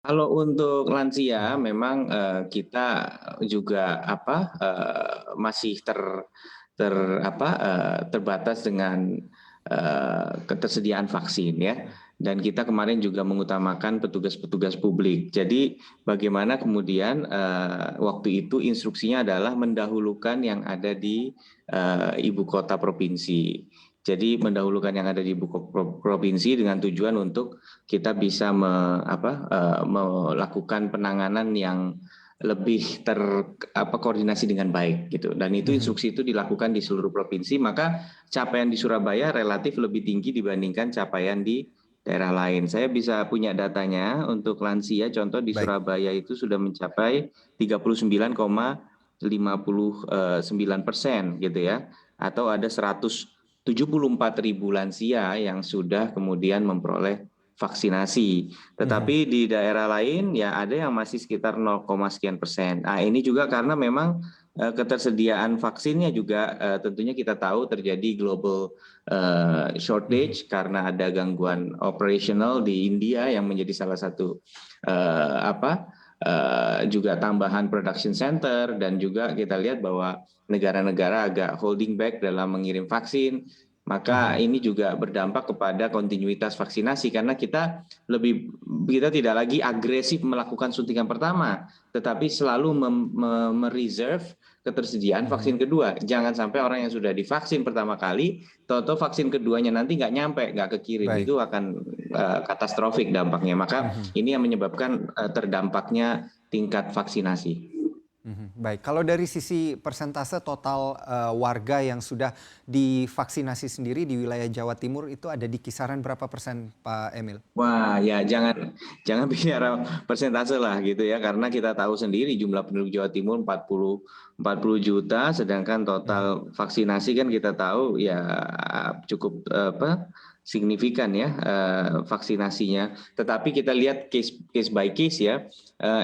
Kalau untuk lansia memang, kita juga masih ter terbatas dengan, ketersediaan vaksin ya, dan kita kemarin juga mengutamakan petugas-petugas publik. Jadi bagaimana kemudian, waktu itu instruksinya adalah mendahulukan yang ada di, ibu kota provinsi. Jadi mendahulukan yang ada di ibu provinsi dengan tujuan untuk kita bisa melakukan penanganan yang lebih koordinasi dengan baik gitu, dan itu Mhm. instruksi itu dilakukan di seluruh provinsi, maka capaian di Surabaya relatif lebih tinggi dibandingkan capaian di daerah lain. Saya bisa punya datanya untuk lansia, contoh di Baik. Surabaya itu sudah mencapai 39,59% gitu ya, atau ada 174.000 lansia yang sudah kemudian memperoleh vaksinasi. Mhm. Tetapi di daerah lain ya ada yang masih sekitar 0, sekian persen. Nah, ini juga karena memang ketersediaan vaksinnya juga tentunya kita tahu terjadi global Mhm. shortage karena ada gangguan operasional di India yang menjadi salah satu juga tambahan production center, dan juga kita lihat bahwa negara-negara agak holding back dalam mengirim vaksin. Maka Mhm. ini juga berdampak kepada kontinuitas vaksinasi karena kita tidak lagi agresif melakukan suntikan pertama, tetapi selalu mereserve ketersediaan Mhm. vaksin kedua. Jangan sampai orang yang sudah divaksin pertama kali, tahu-tahu vaksin keduanya nanti nggak nyampe, nggak kekirim, Baik. itu akan katastrofik dampaknya. Maka Mhm. ini yang menyebabkan terdampaknya tingkat vaksinasi. Mhm. Baik, kalau dari sisi persentase total, warga yang sudah divaksinasi sendiri di wilayah Jawa Timur itu ada di kisaran berapa persen, Pak Emil? Wah, ya jangan jangan bicara persentase lah gitu ya, karena kita tahu sendiri jumlah penduduk Jawa Timur 40 juta, sedangkan Mhm. total vaksinasi kan kita tahu ya cukup signifikan ya vaksinasinya. Tetapi kita lihat case by case ya,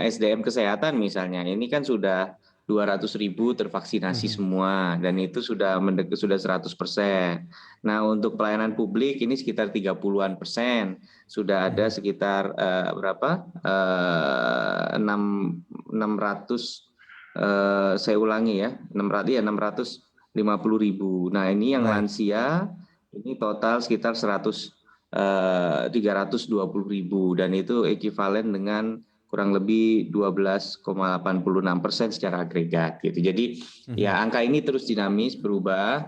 SDM kesehatan misalnya, ini kan sudah 200.000 tervaksinasi Mhm. semua, dan itu sudah 100%. Nah, untuk pelayanan publik ini sekitar 30-an%. Sudah ada Mhm. sekitar berapa? 600, saya ulangi ya, 650.000. Nah, ini yang Baik. lansia ini total sekitar 320.000, dan itu ekivalen dengan kurang lebih 12,86% secara agregat gitu. Jadi Mhm. ya angka ini terus dinamis berubah.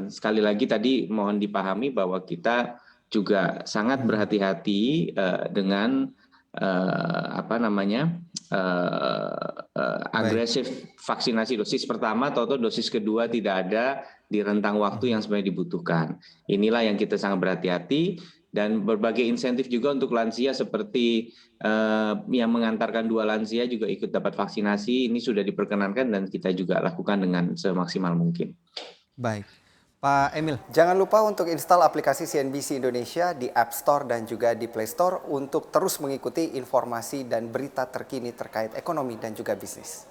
Sekali lagi tadi mohon dipahami bahwa kita juga sangat Mhm. berhati-hati dengan Baik. agresif vaksinasi dosis pertama atau dosis kedua tidak ada di rentang waktu Mhm. yang sebenarnya dibutuhkan. Inilah yang kita sangat berhati-hati, dan berbagai insentif juga untuk lansia seperti yang mengantarkan 2 lansia juga ikut dapat vaksinasi, ini sudah diperkenankan dan kita juga lakukan dengan semaksimal mungkin. Baik. Pak Emil, jangan lupa untuk install aplikasi CNBC Indonesia di App Store dan juga di Play Store untuk terus mengikuti informasi dan berita terkini terkait ekonomi dan juga bisnis.